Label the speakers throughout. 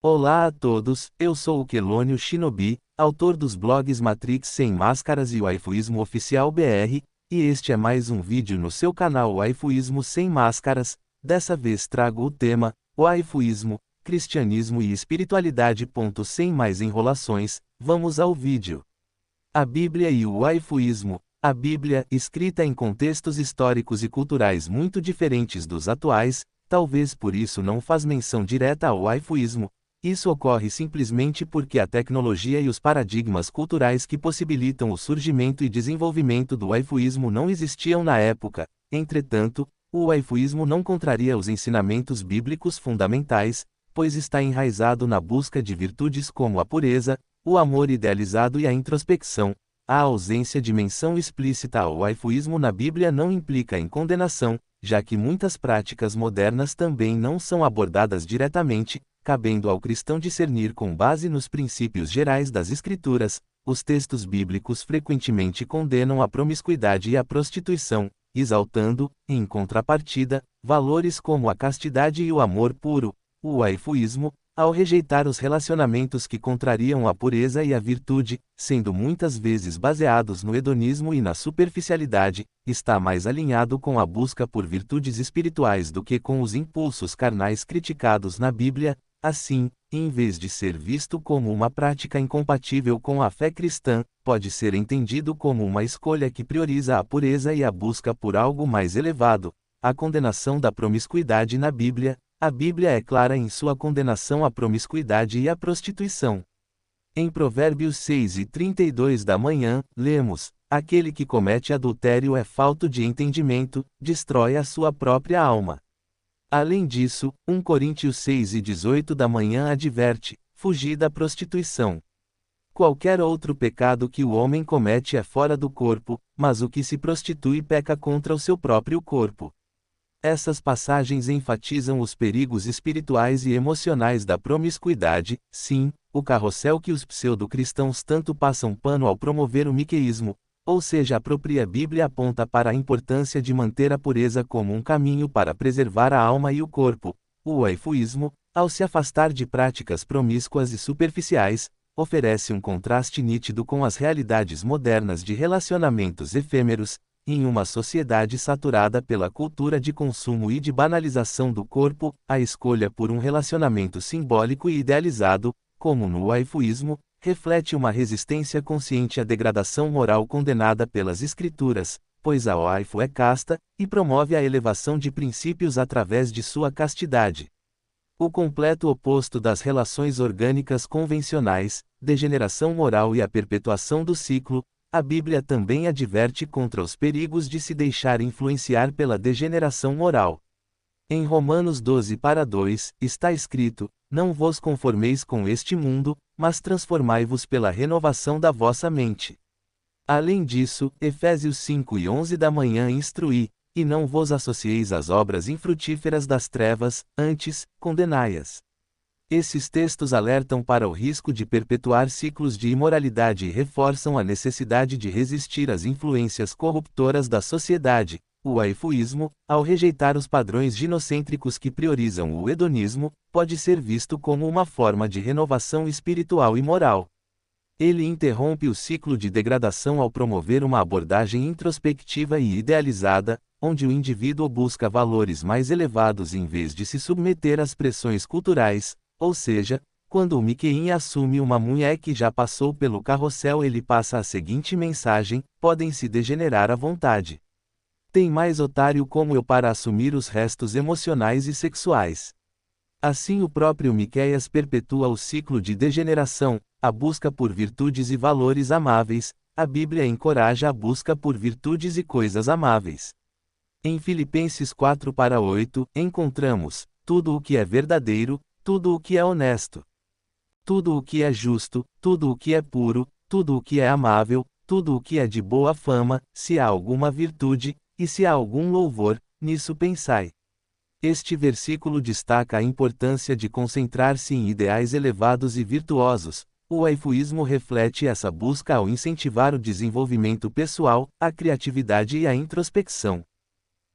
Speaker 1: Olá a todos, eu sou o Quelônio Shinobi, autor dos blogs Matrix Sem Máscaras e o Waifuísmo Oficial BR, e este é mais um vídeo no seu canal Waifuísmo Sem Máscaras. Dessa vez trago o tema, Waifuísmo, Cristianismo e Espiritualidade. Sem mais enrolações, vamos ao vídeo. A Bíblia e o Waifuísmo. A Bíblia, escrita em contextos históricos e culturais muito diferentes dos atuais, talvez por isso não faz menção direta ao waifuísmo. Isso ocorre simplesmente porque a tecnologia e os paradigmas culturais que possibilitam o surgimento e desenvolvimento do waifuísmo não existiam na época. Entretanto, o waifuísmo não contraria os ensinamentos bíblicos fundamentais, pois está enraizado na busca de virtudes como a pureza, o amor idealizado e a introspecção. A ausência de menção explícita ao waifuísmo na Bíblia não implica em condenação, já que muitas práticas modernas também não são abordadas diretamente, cabendo ao cristão discernir com base nos princípios gerais das Escrituras. Os textos bíblicos frequentemente condenam a promiscuidade e a prostituição, exaltando, em contrapartida, valores como a castidade e o amor puro. O waifuísmo, ao rejeitar os relacionamentos que contrariam a pureza e a virtude, sendo muitas vezes baseados no hedonismo e na superficialidade, está mais alinhado com a busca por virtudes espirituais do que com os impulsos carnais criticados na Bíblia. Assim, em vez de ser visto como uma prática incompatível com a fé cristã, pode ser entendido como uma escolha que prioriza a pureza e a busca por algo mais elevado. A condenação da promiscuidade na Bíblia. A Bíblia é clara em sua condenação à promiscuidade e à prostituição. Em Provérbios 6:32 da manhã, lemos: aquele que comete adultério é falto de entendimento, destrói a sua própria alma. Além disso, 1 Coríntios 6:18 da manhã adverte: fugir da prostituição. Qualquer outro pecado que o homem comete é fora do corpo, mas o que se prostitui peca contra o seu próprio corpo. Essas passagens enfatizam os perigos espirituais e emocionais da promiscuidade. Sim, o carrossel que os pseudo-cristãos tanto passam pano ao promover o miqueísmo, ou seja, a própria Bíblia aponta para a importância de manter a pureza como um caminho para preservar a alma e o corpo. O waifuísmo, ao se afastar de práticas promíscuas e superficiais, oferece um contraste nítido com as realidades modernas de relacionamentos efêmeros. Em uma sociedade saturada pela cultura de consumo e de banalização do corpo, a escolha por um relacionamento simbólico e idealizado, como no waifuísmo, reflete uma resistência consciente à degradação moral condenada pelas Escrituras, pois a waifu é casta, e promove a elevação de princípios através de sua castidade. O completo oposto das relações orgânicas convencionais, degeneração moral e a perpetuação do ciclo. A Bíblia também adverte contra os perigos de se deixar influenciar pela degeneração moral. Em Romanos 12:2, está escrito: não vos conformeis com este mundo, mas transformai-vos pela renovação da vossa mente. Além disso, Efésios 5:11 da manhã instrui: e não vos associeis às obras infrutíferas das trevas, antes, condenai-as. Esses textos alertam para o risco de perpetuar ciclos de imoralidade e reforçam a necessidade de resistir às influências corruptoras da sociedade. O waifuísmo, ao rejeitar os padrões ginocêntricos que priorizam o hedonismo, pode ser visto como uma forma de renovação espiritual e moral. Ele interrompe o ciclo de degradação ao promover uma abordagem introspectiva e idealizada, onde o indivíduo busca valores mais elevados em vez de se submeter às pressões culturais. Ou seja, quando o Miqueim assume uma mulher que já passou pelo carrossel, ele passa a seguinte mensagem: podem se degenerar à vontade. Tem mais otário como eu para assumir os restos emocionais e sexuais. Assim o próprio Miqueias perpetua o ciclo de degeneração, a busca por virtudes e valores amáveis. A Bíblia encoraja a busca por virtudes e coisas amáveis. Em Filipenses 4:8, encontramos: tudo o que é verdadeiro, tudo o que é honesto, tudo o que é justo, tudo o que é puro, tudo o que é amável, tudo o que é de boa fama, se há alguma virtude, e se há algum louvor, nisso pensai. Este versículo destaca a importância de concentrar-se em ideais elevados e virtuosos. O waifuísmo reflete essa busca ao incentivar o desenvolvimento pessoal, a criatividade e a introspecção.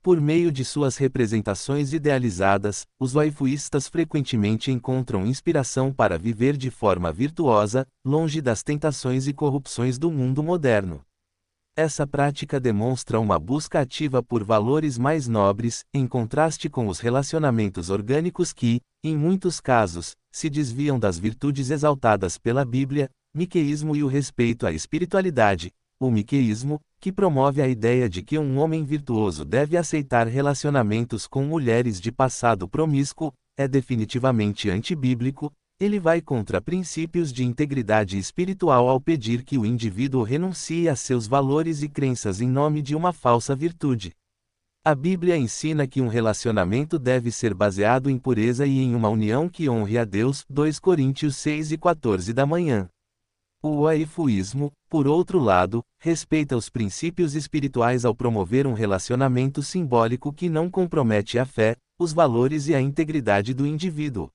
Speaker 1: Por meio de suas representações idealizadas, os waifuístas frequentemente encontram inspiração para viver de forma virtuosa, longe das tentações e corrupções do mundo moderno. Essa prática demonstra uma busca ativa por valores mais nobres, em contraste com os relacionamentos orgânicos que, em muitos casos, se desviam das virtudes exaltadas pela Bíblia, miqueísmo e o respeito à espiritualidade. O miqueísmo, que promove a ideia de que um homem virtuoso deve aceitar relacionamentos com mulheres de passado promíscuo, é definitivamente antibíblico. Ele vai contra princípios de integridade espiritual ao pedir que o indivíduo renuncie a seus valores e crenças em nome de uma falsa virtude. A Bíblia ensina que um relacionamento deve ser baseado em pureza e em uma união que honre a Deus. 2 Coríntios 6:14 da manhã. O waifuísmo, por outro lado, respeita os princípios espirituais ao promover um relacionamento simbólico que não compromete a fé, os valores e a integridade do indivíduo.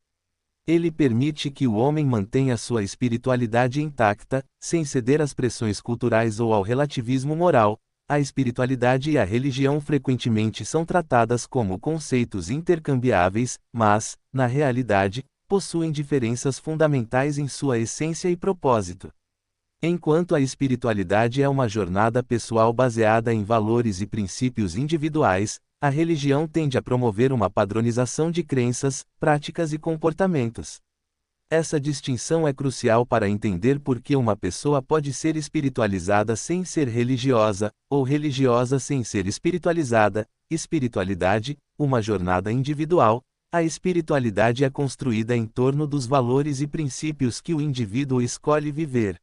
Speaker 1: Ele permite que o homem mantenha sua espiritualidade intacta, sem ceder às pressões culturais ou ao relativismo moral. A espiritualidade e a religião frequentemente são tratadas como conceitos intercambiáveis, mas, na realidade, possuem diferenças fundamentais em sua essência e propósito. Enquanto a espiritualidade é uma jornada pessoal baseada em valores e princípios individuais, a religião tende a promover uma padronização de crenças, práticas e comportamentos. Essa distinção é crucial para entender por que uma pessoa pode ser espiritualizada sem ser religiosa, ou religiosa sem ser espiritualizada. Espiritualidade, uma jornada individual. A espiritualidade é construída em torno dos valores e princípios que o indivíduo escolhe viver.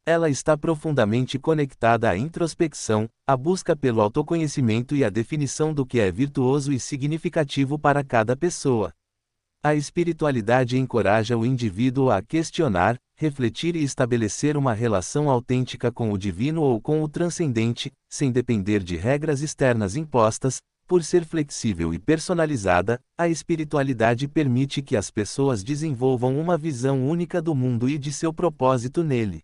Speaker 1: Ela está profundamente conectada à introspecção, à busca pelo autoconhecimento e à definição do que é virtuoso e significativo para cada pessoa. A espiritualidade encoraja o indivíduo a questionar, refletir e estabelecer uma relação autêntica com o divino ou com o transcendente, sem depender de regras externas impostas. Por ser flexível e personalizada, a espiritualidade permite que as pessoas desenvolvam uma visão única do mundo e de seu propósito nele.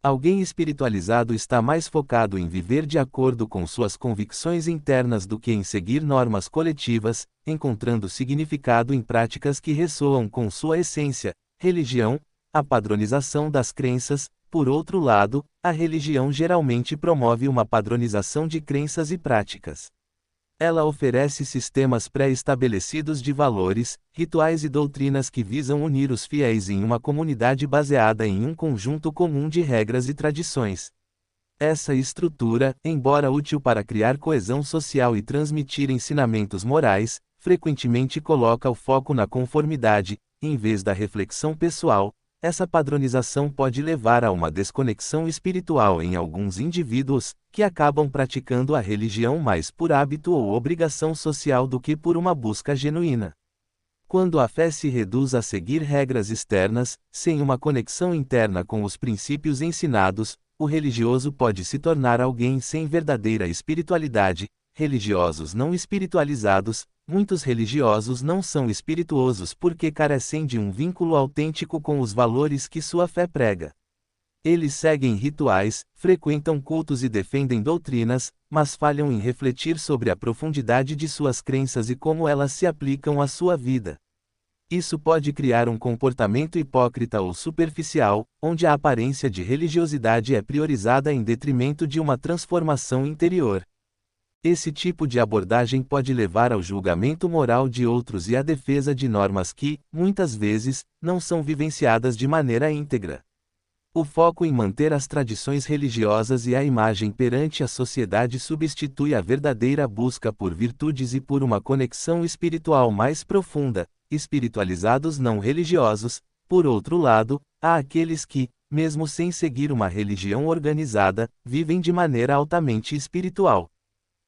Speaker 1: Alguém espiritualizado está mais focado em viver de acordo com suas convicções internas do que em seguir normas coletivas, encontrando significado em práticas que ressoam com sua essência. Religião, a padronização das crenças. Por outro lado, a religião geralmente promove uma padronização de crenças e práticas. Ela oferece sistemas pré-estabelecidos de valores, rituais e doutrinas que visam unir os fiéis em uma comunidade baseada em um conjunto comum de regras e tradições. Essa estrutura, embora útil para criar coesão social e transmitir ensinamentos morais, frequentemente coloca o foco na conformidade, em vez da reflexão pessoal. Essa padronização pode levar a uma desconexão espiritual em alguns indivíduos, que acabam praticando a religião mais por hábito ou obrigação social do que por uma busca genuína. Quando a fé se reduz a seguir regras externas, sem uma conexão interna com os princípios ensinados, o religioso pode se tornar alguém sem verdadeira espiritualidade. Religiosos não espiritualizados. Muitos religiosos não são espirituosos porque carecem de um vínculo autêntico com os valores que sua fé prega. Eles seguem rituais, frequentam cultos e defendem doutrinas, mas falham em refletir sobre a profundidade de suas crenças e como elas se aplicam à sua vida. Isso pode criar um comportamento hipócrita ou superficial, onde a aparência de religiosidade é priorizada em detrimento de uma transformação interior. Esse tipo de abordagem pode levar ao julgamento moral de outros e à defesa de normas que, muitas vezes, não são vivenciadas de maneira íntegra. O foco em manter as tradições religiosas e a imagem perante a sociedade substitui a verdadeira busca por virtudes e por uma conexão espiritual mais profunda. Espiritualizados não religiosos. Por outro lado, há aqueles que, mesmo sem seguir uma religião organizada, vivem de maneira altamente espiritual.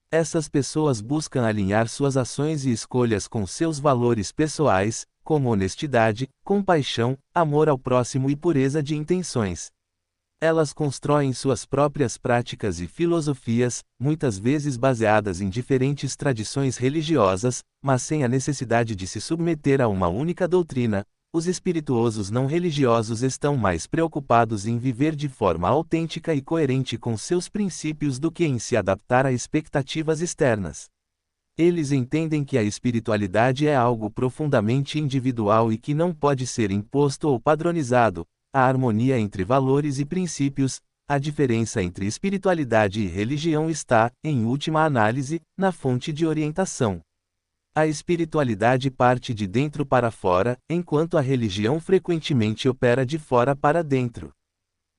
Speaker 1: Essas pessoas buscam alinhar suas ações e escolhas com seus valores pessoais, como honestidade, compaixão, amor ao próximo e pureza de intenções. Elas constroem suas próprias práticas e filosofias, muitas vezes baseadas em diferentes tradições religiosas, mas sem a necessidade de se submeter a uma única doutrina. Os espirituosos não religiosos estão mais preocupados em viver de forma autêntica e coerente com seus princípios do que em se adaptar a expectativas externas. Eles entendem que a espiritualidade é algo profundamente individual e que não pode ser imposto ou padronizado. A harmonia entre valores e princípios, a diferença entre espiritualidade e religião está, em última análise, na fonte de orientação. A espiritualidade parte de dentro para fora, enquanto a religião frequentemente opera de fora para dentro.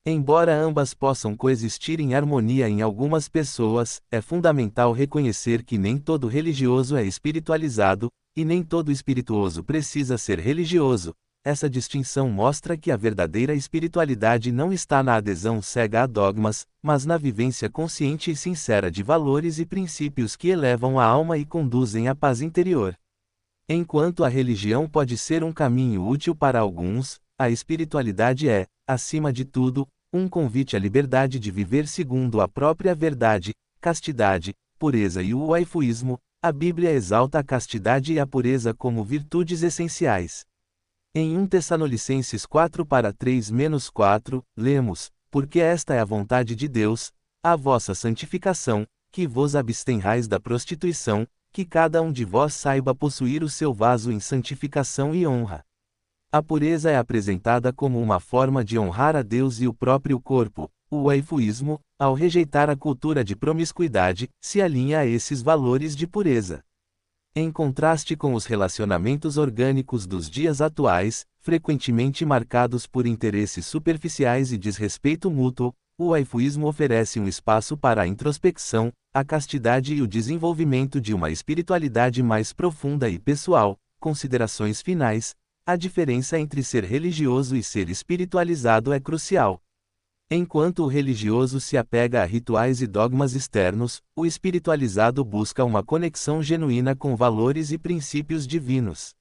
Speaker 1: Embora ambas possam coexistir em harmonia em algumas pessoas, é fundamental reconhecer que nem todo religioso é espiritualizado, e nem todo espirituoso precisa ser religioso. Essa distinção mostra que a verdadeira espiritualidade não está na adesão cega a dogmas, mas na vivência consciente e sincera de valores e princípios que elevam a alma e conduzem à paz interior. Enquanto a religião pode ser um caminho útil para alguns, a espiritualidade é, acima de tudo, um convite à liberdade de viver segundo a própria verdade, castidade, pureza e o waifuísmo. A Bíblia exalta a castidade e a pureza como virtudes essenciais. Em 1 Tessalonicenses 4:3-4, lemos: porque esta é a vontade de Deus, a vossa santificação, que vos abstenhais da prostituição, que cada um de vós saiba possuir o seu vaso em santificação e honra. A pureza é apresentada como uma forma de honrar a Deus e o próprio corpo. O waifuísmo, ao rejeitar a cultura de promiscuidade, se alinha a esses valores de pureza. Em contraste com os relacionamentos orgânicos dos dias atuais, frequentemente marcados por interesses superficiais e desrespeito mútuo, o waifuísmo oferece um espaço para a introspecção, a castidade e o desenvolvimento de uma espiritualidade mais profunda e pessoal. Considerações finais: a diferença entre ser religioso e ser espiritualizado é crucial. Enquanto o religioso se apega a rituais e dogmas externos, o espiritualizado busca uma conexão genuína com valores e princípios divinos.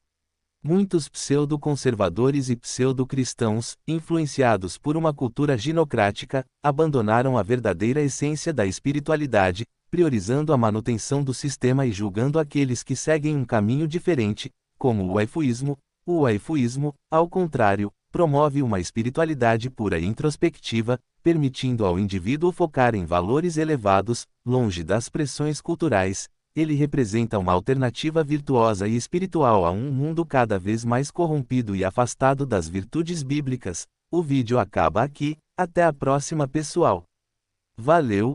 Speaker 1: Muitos pseudo-conservadores e pseudo-cristãos, influenciados por uma cultura ginocrática, abandonaram a verdadeira essência da espiritualidade, priorizando a manutenção do sistema e julgando aqueles que seguem um caminho diferente, como o waifuísmo. O waifuísmo, ao contrário, promove uma espiritualidade pura e introspectiva, permitindo ao indivíduo focar em valores elevados, longe das pressões culturais. Ele representa uma alternativa virtuosa e espiritual a um mundo cada vez mais corrompido e afastado das virtudes bíblicas. O vídeo acaba aqui, até a próxima pessoal. Valeu!